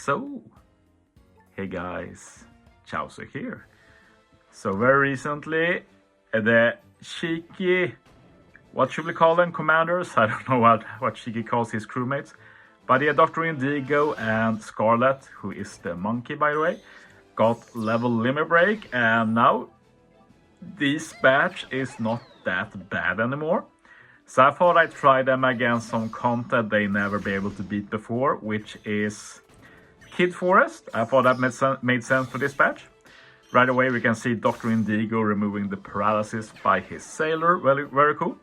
So, hey guys, Chauzu here. So very recently, the cheeky, what should we call them, commanders? I don't know what Cheeky calls his crewmates. But yeah, Dr. Indigo and Scarlet, who is the monkey by the way, got level limit break, and now this batch is not that bad anymore. So I thought I'd try them against some content they never be able to beat before, which is Kid Forest. I thought that made sense for this batch. Right away we can see Dr. Indigo removing the paralysis by his sailor, very cool.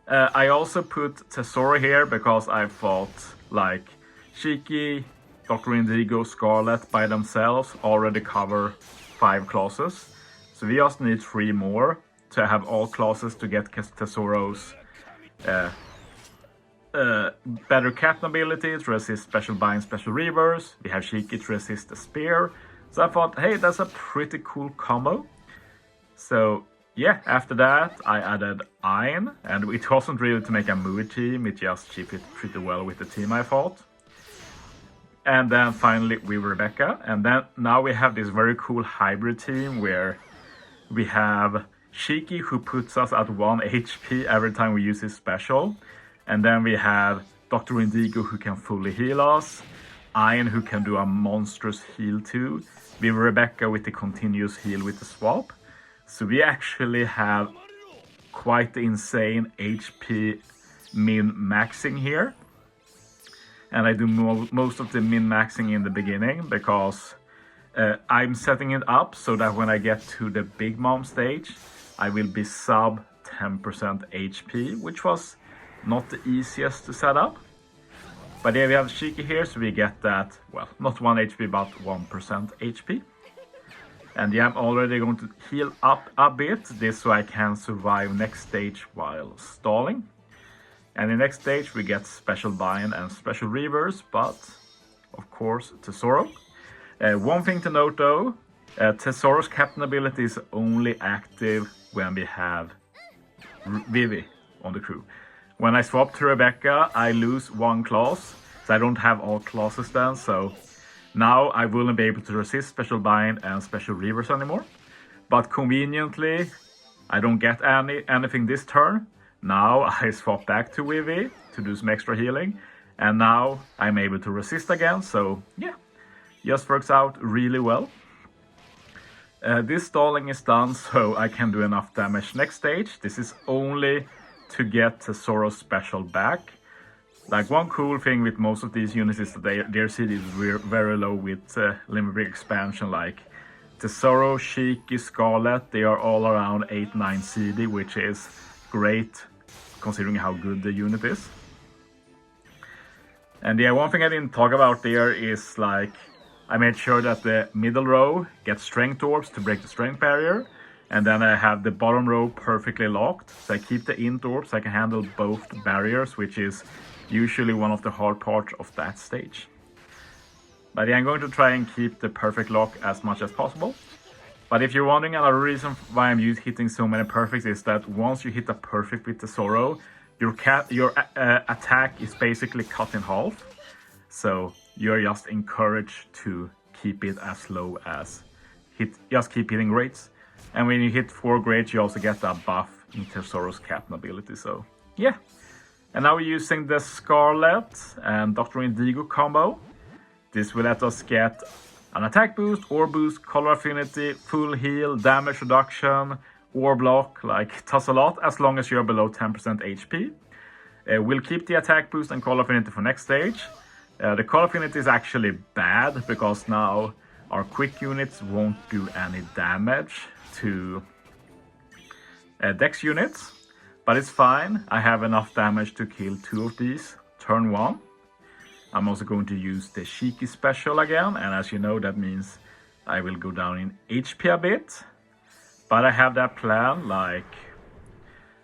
I also put Tesoro here because I thought like Cheeky, Dr. Indigo, Scarlet by themselves already cover 5 classes. So we just need 3 more to have all classes to get Tesoro's better cat ability to resist special bind, special reverse. We have Cheeky to resist the spear. So I thought, hey, that's a pretty cool combo. So yeah, after that I added Ein, and it wasn't really to make a movie team, it just chipped it pretty well with the team, I thought. And then finally with Rebecca, and then now we have this very cool hybrid team where we have Cheeky, who puts us at 1 HP every time we use his special. And then we have Dr. Indigo, who can fully heal us. Ein, who can do a monstrous heal too. We have Rebecca with the continuous heal with the swap. So we actually have quite the insane HP min-maxing here. And I do most of the min-maxing in the beginning because I'm setting it up so that when I get to the Big Mom stage, I will be sub 10% HP, which was not the easiest to set up. But yeah, we have Cheeky here, so we get that, well, not 1 HP, but 1% HP. And yeah, I'm already going to heal up a bit, this so I can survive next stage while stalling. And in next stage we get special bind and special reverse, but of course Tesoro. One thing to note though, Tesoro's captain ability is only active when we have Vivi on the crew. When I swap to Rebecca, I lose 1 class, so I don't have all classes then, so now I wouldn't be able to resist special bind and special reverse anymore. But conveniently, I don't get anything this turn. Now I swap back to Vivi to do some extra healing, and now I'm able to resist again, so yeah, just works out really well. This stalling is done, so I can do enough damage next stage. This is only to get Tesoro's special back. Like, one cool thing with most of these units is that their CD is very low with limit break expansion. Like Tesoro, Cheeky, Scarlet, they are all around 8-9 CD, which is great considering how good the unit is. And yeah, one thing I didn't talk about there is like I made sure that the middle row gets strength orbs to break the strength barrier, and then I have the bottom row perfectly locked, so I keep the int orbs so I can handle both barriers, which is usually one of the hard parts of that stage. But yeah, I'm going to try and keep the perfect lock as much as possible. But if you're wondering, another reason why I'm hitting so many perfects is that once you hit a perfect with Tesoro, your attack is basically cut in half. So you're just encouraged to keep it as low as just keep hitting grades. And when you hit 4 grades, you also get that buff in Tesoro's captain ability. So yeah. And now we're using the Scarlet and Dr. Indigo combo. This will let us get an attack boost, orb boost, color affinity, full heal, damage reduction, orb block, like does a lot as long as you're below 10% HP. We'll keep the attack boost and color affinity for next stage. The color affinity is actually bad because now our quick units won't do any damage to dex units. But it's fine, I have enough damage to kill 2 of these turn 1. I'm also going to use the Cheeky special again, and as you know, that means I will go down in HP a bit. But I have that plan, like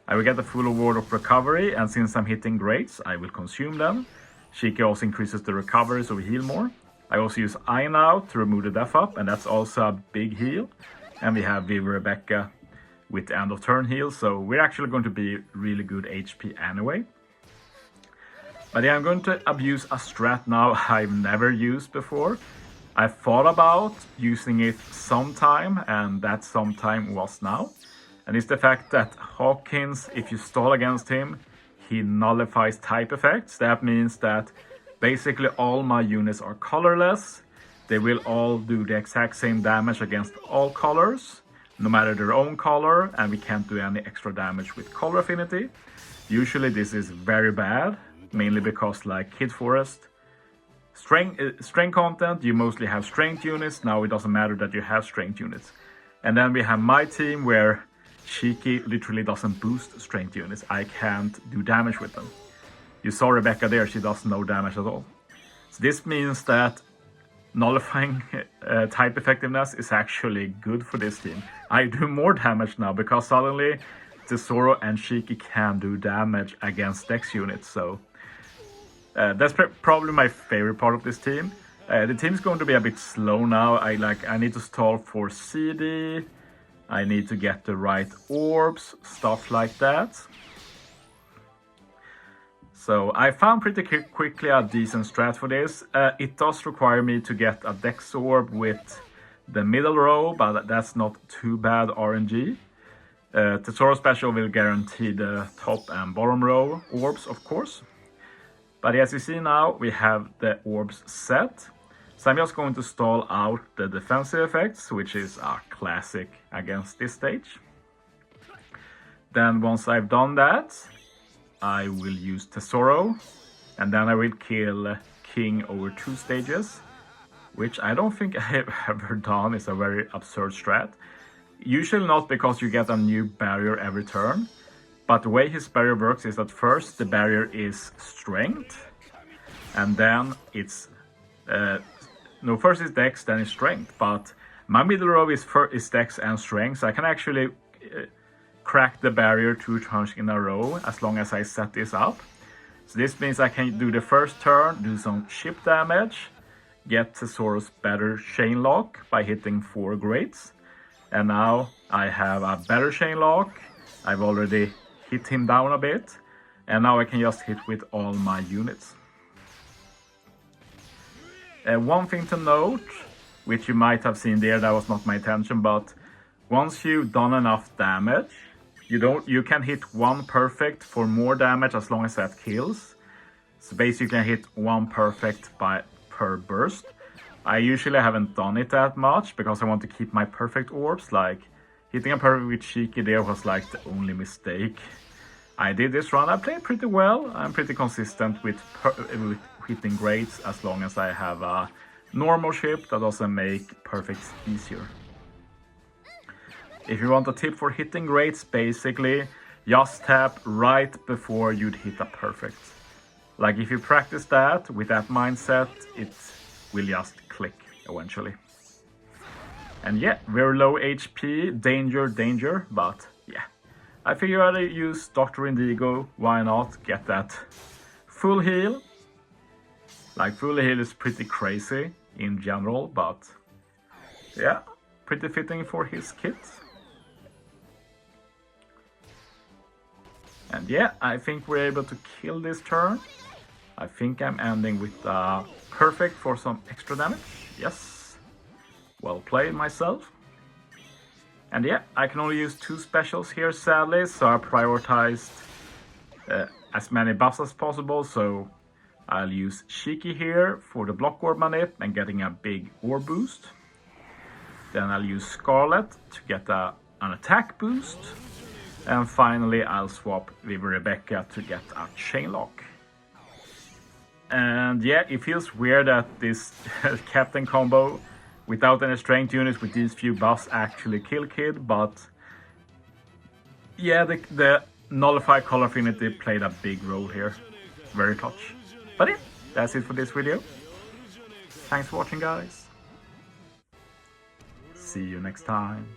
I will get the full award of recovery, and since I'm hitting grades, I will consume them. Cheeky also increases the recovery, so we heal more. I also use Ein now to remove the death up, and that's also a big heal. And we have Vivi Rebecca with the end of turn heal, so we're actually going to be really good HP anyway. But yeah, I'm going to abuse a strat now I've never used before. I thought about using it sometime, and that sometime was now. And it's the fact that Hawkins, if you stall against him, he nullifies type effects. That means that basically all my units are colorless. They will all do the exact same damage against all colors, no matter their own color, and we can't do any extra damage with color affinity. Usually this is very bad, mainly because like Kid Forest, strength content, you mostly have strength units. Now it doesn't matter that you have strength units. And then we have my team where Shiki literally doesn't boost strength units. I can't do damage with them. You saw Rebecca there, she does no damage at all. So this means that nullifying type effectiveness is actually good for this team. I do more damage now because suddenly Tesoro and Shiki can do damage against Dex units. So that's probably my favorite part of this team. The team's going to be a bit slow now. I need to stall for CD. I need to get the right orbs, stuff like that. So I found pretty quickly a decent strat for this. It does require me to get a Dex orb with the middle row, but that's not too bad RNG. Tesoro Special will guarantee the top and bottom row orbs, of course. But as you see now, we have the orbs set. So I'm just going to stall out the defensive effects, which is a classic against this stage. Then once I've done that, I will use Tesoro, and then I will kill King over 2 stages, which I don't think I have ever done. It's a very absurd strat. Usually not, because you get a new barrier every turn, but the way his barrier works is that first the barrier is strength, and then it's first it's Dex, then it's strength. But my middle row is Dex and strength, so I can actually crack the barrier 2 turns in a row as long as I set this up. So this means I can do the first turn, do some chip damage, get Tesoro's better chain lock by hitting 4 greats. And now I have a better chain lock. I've already hit him down a bit, and now I can just hit with all my units. One thing to note, which you might have seen there, that was not my intention, but once you've done enough damage, you can hit 1 perfect for more damage as long as that kills. So basically you can hit 1 perfect per burst. I usually haven't done it that much because I want to keep my perfect orbs. Like hitting a perfect with Shiki there was like the only mistake I did this run. I played pretty well. I'm pretty consistent with hitting greats as long as I have a normal ship that doesn't make perfects easier. If you want a tip for hitting greats, basically just tap right before you'd hit a perfect. Like if you practice that with that mindset, it will just click eventually. And yeah, very low HP, danger, but yeah. I figured I'd use Dr. Indigo, why not get that full heal. Like full heal is pretty crazy in general, but yeah, pretty fitting for his kit. And yeah, I think we're able to kill this turn. I think I'm ending with perfect for some extra damage. Yes, well played myself. And yeah, I can only use 2 specials here sadly, so I prioritized as many buffs as possible. So I'll use Shiki here for the block orb manip and getting a big orb boost. Then I'll use Scarlet to get an attack boost. And finally I'll swap with Rebecca to get a chain lock. And yeah, it feels weird that this captain combo without any strength units with these few buffs actually kill Kid, but yeah, the Nullify color affinity played a big role here. Very clutch. But yeah, that's it for this video. Thanks for watching, guys. See you next time.